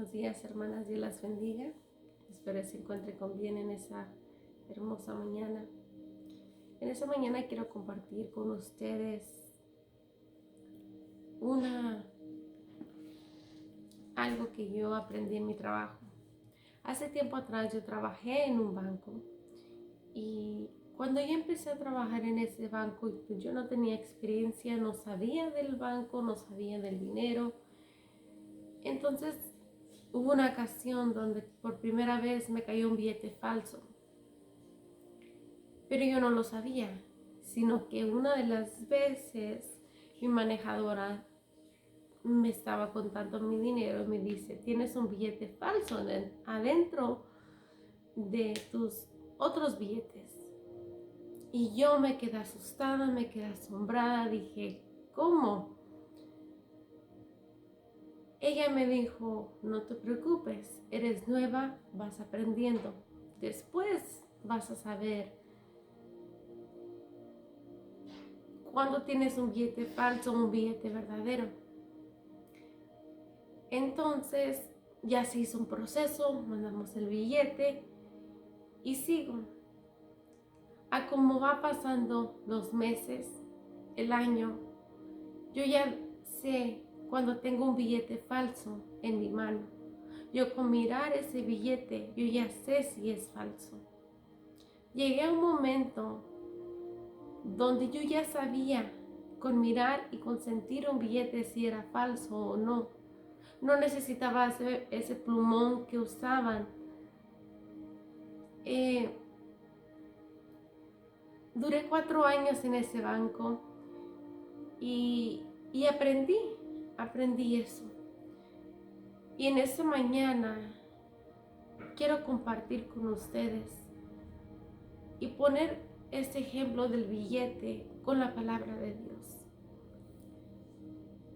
Buenos días, hermanas, Dios las bendiga. Espero se encuentren con bien en esa hermosa mañana. En esta mañana quiero compartir con ustedes algo que yo aprendí en mi trabajo. Hace tiempo atrás yo trabajé en un banco y cuando yo empecé a trabajar en ese banco, yo no tenía experiencia, no sabía del banco, no sabía del dinero. Entonces hubo una ocasión donde por primera vez me cayó un billete falso, pero yo no lo sabía, sino que una de las veces mi manejadora me estaba contando mi dinero y me dice: tienes un billete falso adentro de tus otros billetes. Y yo me quedé asustada, me quedé asombrada, dije: ¿cómo? Ella me dijo: no te preocupes, eres nueva, vas aprendiendo. Después vas a saber cuando tienes un billete falso o un billete verdadero. Entonces ya se hizo un proceso, mandamos el billete y sigo. A como va pasando los meses, el año, yo ya sé cuando tengo un billete falso en mi mano. Yo con mirar ese billete, yo ya sé si es falso. Llegué a un momento donde yo ya sabía con mirar y con sentir un billete si era falso o no. No necesitaba ese plumón que usaban. Duré 4 años en ese banco y aprendí eso. Y en esta mañana quiero compartir con ustedes y poner este ejemplo del billete con la palabra de Dios.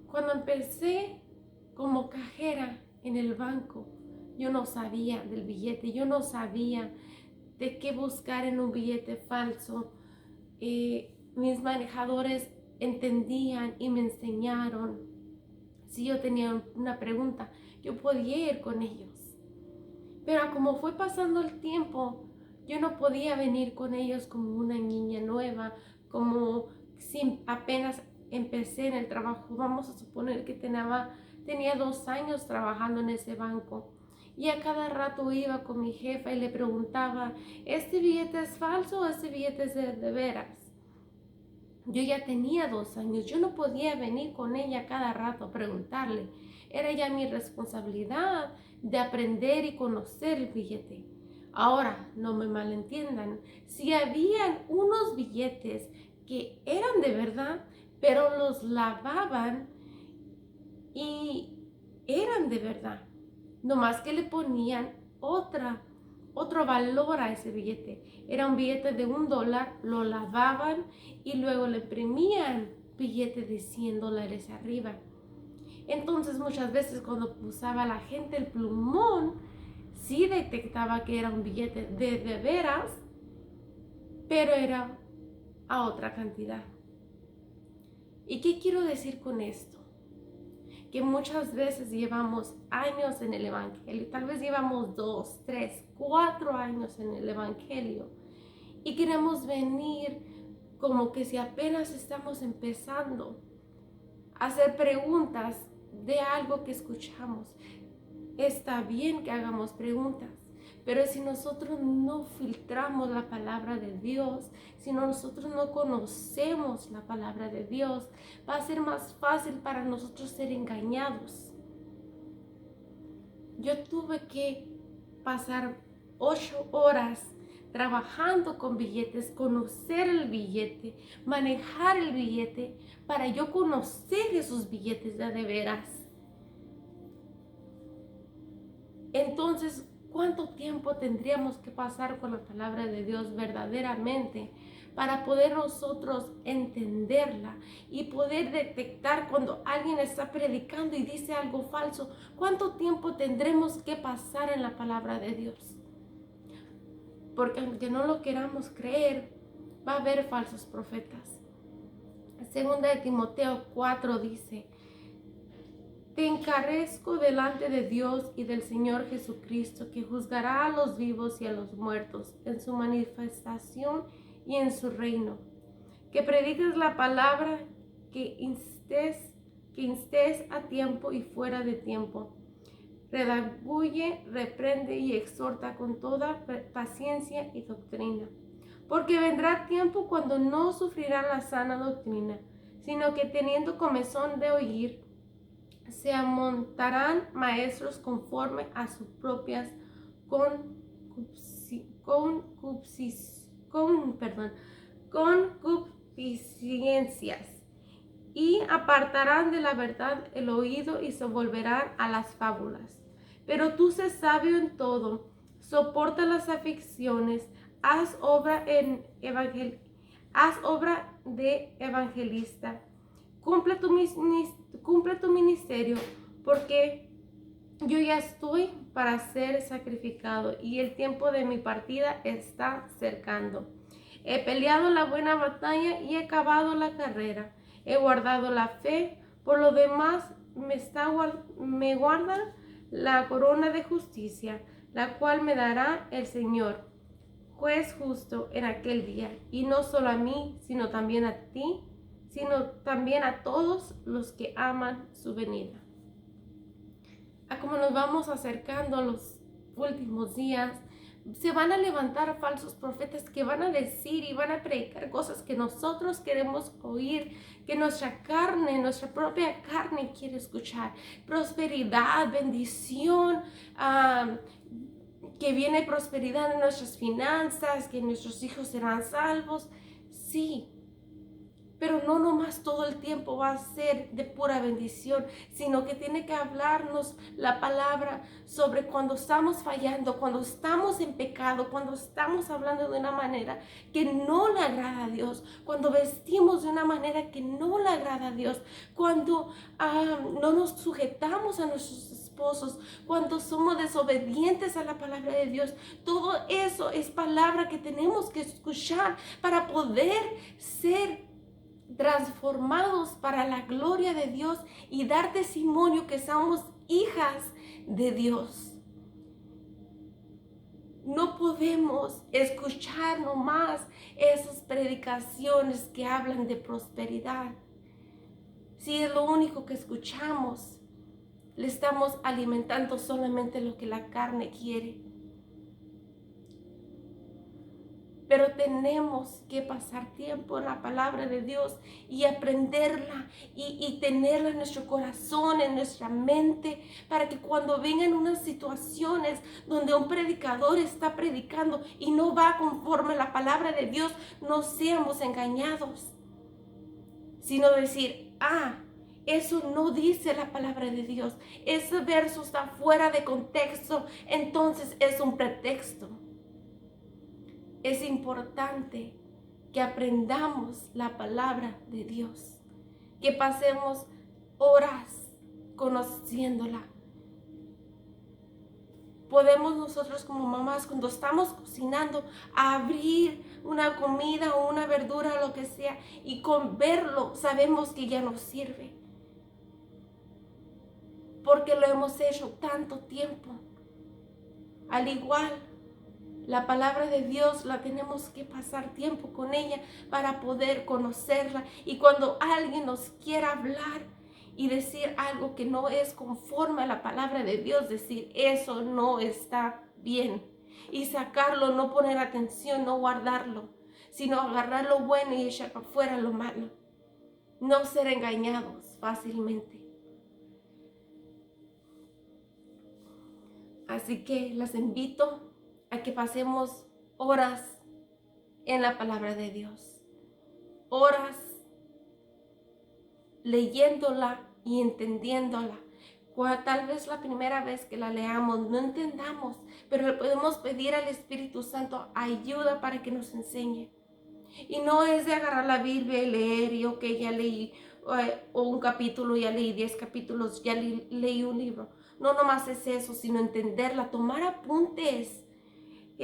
Cuando empecé como cajera en el banco, yo no sabía del billete, yo no sabía de qué buscar en un billete falso. Mis manejadores entendían y me enseñaron. Si yo tenía una pregunta, yo podía ir con ellos. Pero como fue pasando el tiempo, yo no podía venir con ellos como una niña nueva, como si apenas empecé en el trabajo. Vamos a suponer que tenía 2 años trabajando en ese banco. Y a cada rato iba con mi jefa y le preguntaba: ¿este billete es falso o este billete es de veras? Yo ya tenía 2 años, yo no podía venir con ella cada rato a preguntarle. Era ya mi responsabilidad de aprender y conocer el billete. Ahora, no me malentiendan, si habían unos billetes que eran de verdad, pero los lavaban y eran de verdad, nomás que le ponían otro valor a ese billete. Era un billete de $1, lo lavaban y luego le imprimían billete de $100 arriba. Entonces muchas veces cuando usaba la gente el plumón, sí detectaba que era un billete de veras, pero era a otra cantidad. ¿Y qué quiero decir con esto? Que muchas veces llevamos años en el Evangelio, tal vez llevamos 2, 3, 4 años en el Evangelio y queremos venir como que si apenas estamos empezando a hacer preguntas de algo que escuchamos. Está bien que hagamos preguntas, pero si nosotros no filtramos la palabra de Dios, si nosotros no conocemos la palabra de Dios, va a ser más fácil para nosotros ser engañados. Yo tuve que pasar 8 horas trabajando con billetes, conocer el billete, manejar el billete, para yo conocer esos billetes de veras. Entonces, ¿cuánto tiempo tendríamos que pasar con la palabra de Dios verdaderamente para poder nosotros entenderla y poder detectar cuando alguien está predicando y dice algo falso? ¿Cuánto tiempo tendremos que pasar en la palabra de Dios? Porque aunque no lo queramos creer, va a haber falsos profetas. Segunda de Timoteo 4 dice: Te encarezco delante de Dios y del Señor Jesucristo, que juzgará a los vivos y a los muertos en su manifestación y en su reino. Que prediques la palabra, que instes a tiempo y fuera de tiempo. Redarguye, reprende y exhorta con toda paciencia y doctrina. Porque vendrá tiempo cuando no sufrirán la sana doctrina, sino que teniendo comezón de oír, se amontarán maestros conforme a sus propias concupiscencias, y apartarán de la verdad el oído y se volverán a las fábulas. Pero tú sé sabio en todo, soporta las aflicciones, haz obra de evangelista, cumple tu ministerio, porque yo ya estoy para ser sacrificado y el tiempo de mi partida está cercando. He peleado la buena batalla y he acabado la carrera. He guardado la fe. Por lo demás me guarda la corona de justicia, la cual me dará el Señor, juez justo, en aquel día. Y no solo a mí, sino también a ti, sino también a todos los que aman su venida. A como nos vamos acercando a los últimos días, se van a levantar falsos profetas que van a decir y van a predicar cosas que nosotros queremos oír, que nuestra propia carne quiere escuchar. Prosperidad, bendición, que viene prosperidad en nuestras finanzas, que nuestros hijos serán salvos. Sí, pero no nomás todo el tiempo va a ser de pura bendición, sino que tiene que hablarnos la palabra sobre cuando estamos fallando, cuando estamos en pecado, cuando estamos hablando de una manera que no le agrada a Dios, cuando vestimos de una manera que no le agrada a Dios, cuando no nos sujetamos a nuestros esposos, cuando somos desobedientes a la palabra de Dios. Todo eso es palabra que tenemos que escuchar para poder ser transformados para la gloria de Dios y dar testimonio que somos hijas de Dios. No podemos escuchar nomás esas predicaciones que hablan de prosperidad. Si es lo único que escuchamos, le estamos alimentando solamente lo que la carne quiere. Pero tenemos que pasar tiempo en la palabra de Dios y aprenderla y tenerla en nuestro corazón, en nuestra mente, para que cuando vengan unas situaciones donde un predicador está predicando y no va conforme a la palabra de Dios, no seamos engañados, sino decir, eso no dice la palabra de Dios, ese verso está fuera de contexto, entonces es un pretexto. Es importante que aprendamos la palabra de Dios, que pasemos horas conociéndola. Podemos nosotros como mamás, cuando estamos cocinando, abrir una comida o una verdura o lo que sea, y con verlo sabemos que ya nos sirve, porque lo hemos hecho tanto tiempo. Al igual, la palabra de Dios la tenemos que pasar tiempo con ella para poder conocerla. Y cuando alguien nos quiera hablar y decir algo que no es conforme a la palabra de Dios, decir eso no está bien. Y sacarlo, no poner atención, no guardarlo, sino agarrar lo bueno y echar para afuera lo malo. No ser engañados fácilmente. Así que las invito a que pasemos horas en la palabra de Dios, horas leyéndola y entendiéndola. Tal vez la primera vez que la leamos no entendamos, pero le podemos pedir al Espíritu Santo ayuda para que nos enseñe. Y no es de agarrar la Biblia y leer y ok, ya leí o un capítulo, ya leí 10 capítulos, ya leí un libro. No nomás es eso, sino entenderla, tomar apuntes,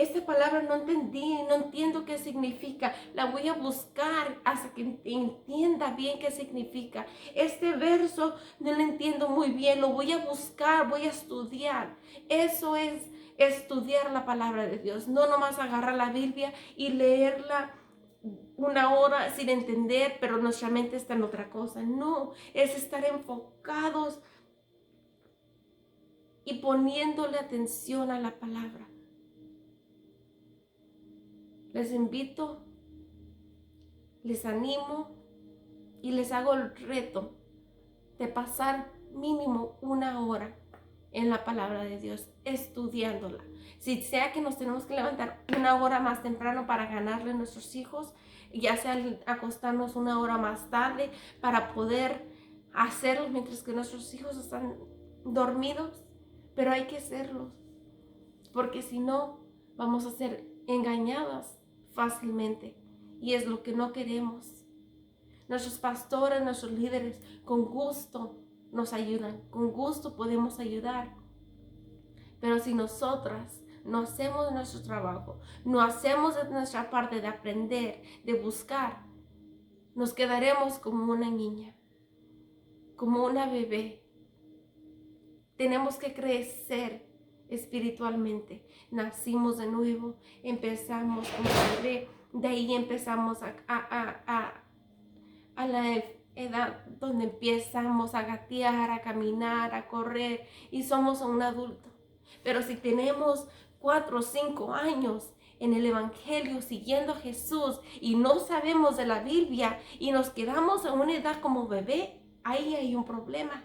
esta palabra no entendí, no entiendo qué significa. La voy a buscar hasta que entienda bien qué significa. Este verso no lo entiendo muy bien, lo voy a buscar, voy a estudiar. Eso es estudiar la palabra de Dios, no nomás agarrar la Biblia y leerla una hora sin entender, pero nuestra mente está en otra cosa. No, es estar enfocados y poniéndole atención a la palabra. Les invito, les animo y les hago el reto de pasar mínimo una hora en la palabra de Dios, estudiándola. Si sea que nos tenemos que levantar una hora más temprano para ganarle a nuestros hijos, ya sea acostarnos una hora más tarde para poder hacerlo mientras que nuestros hijos están dormidos, pero hay que hacerlo, porque si no, vamos a ser engañadas fácilmente y es lo que no queremos. Nuestros pastores, nuestros líderes, con gusto nos ayudan, con gusto podemos ayudar. Pero si nosotras no hacemos nuestro trabajo, no hacemos nuestra parte de aprender, de buscar, nos quedaremos como una niña, como una bebé. Tenemos que crecer espiritualmente. Nacimos de nuevo, empezamos como bebé, de ahí empezamos a la edad donde empezamos a gatear, a caminar, a correr y somos un adulto. Pero si tenemos 4 o 5 años en el Evangelio siguiendo a Jesús y no sabemos de la Biblia y nos quedamos a una edad como bebé, ahí hay un problema.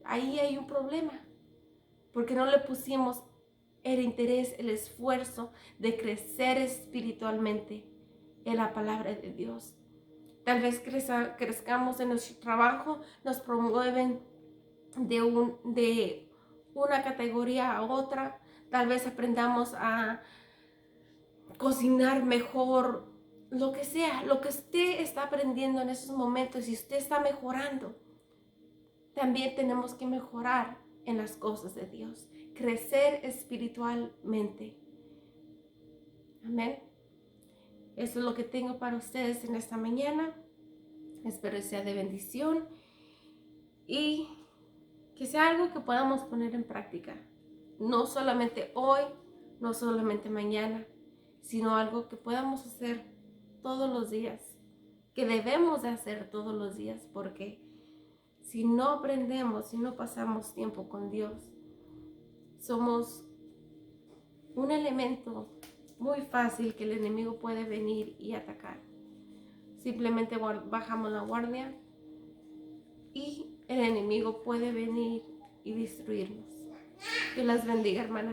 Ahí hay un problema, porque no le pusimos el interés, el esfuerzo de crecer espiritualmente en la palabra de Dios. Tal vez crezcamos en nuestro trabajo, nos promueven de una categoría a otra, tal vez aprendamos a cocinar mejor, lo que sea, lo que usted está aprendiendo en esos momentos y usted está mejorando. También tenemos que mejorar en las cosas de Dios, crecer espiritualmente. Amén. Eso es lo que tengo para ustedes en esta mañana. Espero que sea de bendición y que sea algo que podamos poner en práctica. No solamente hoy, no solamente mañana, sino algo que podamos hacer todos los días, que debemos de hacer todos los días, porque si no aprendemos, si no pasamos tiempo con Dios, somos un elemento muy fácil que el enemigo puede venir y atacar. Simplemente bajamos la guardia y el enemigo puede venir y destruirnos. Que las bendiga, hermanas.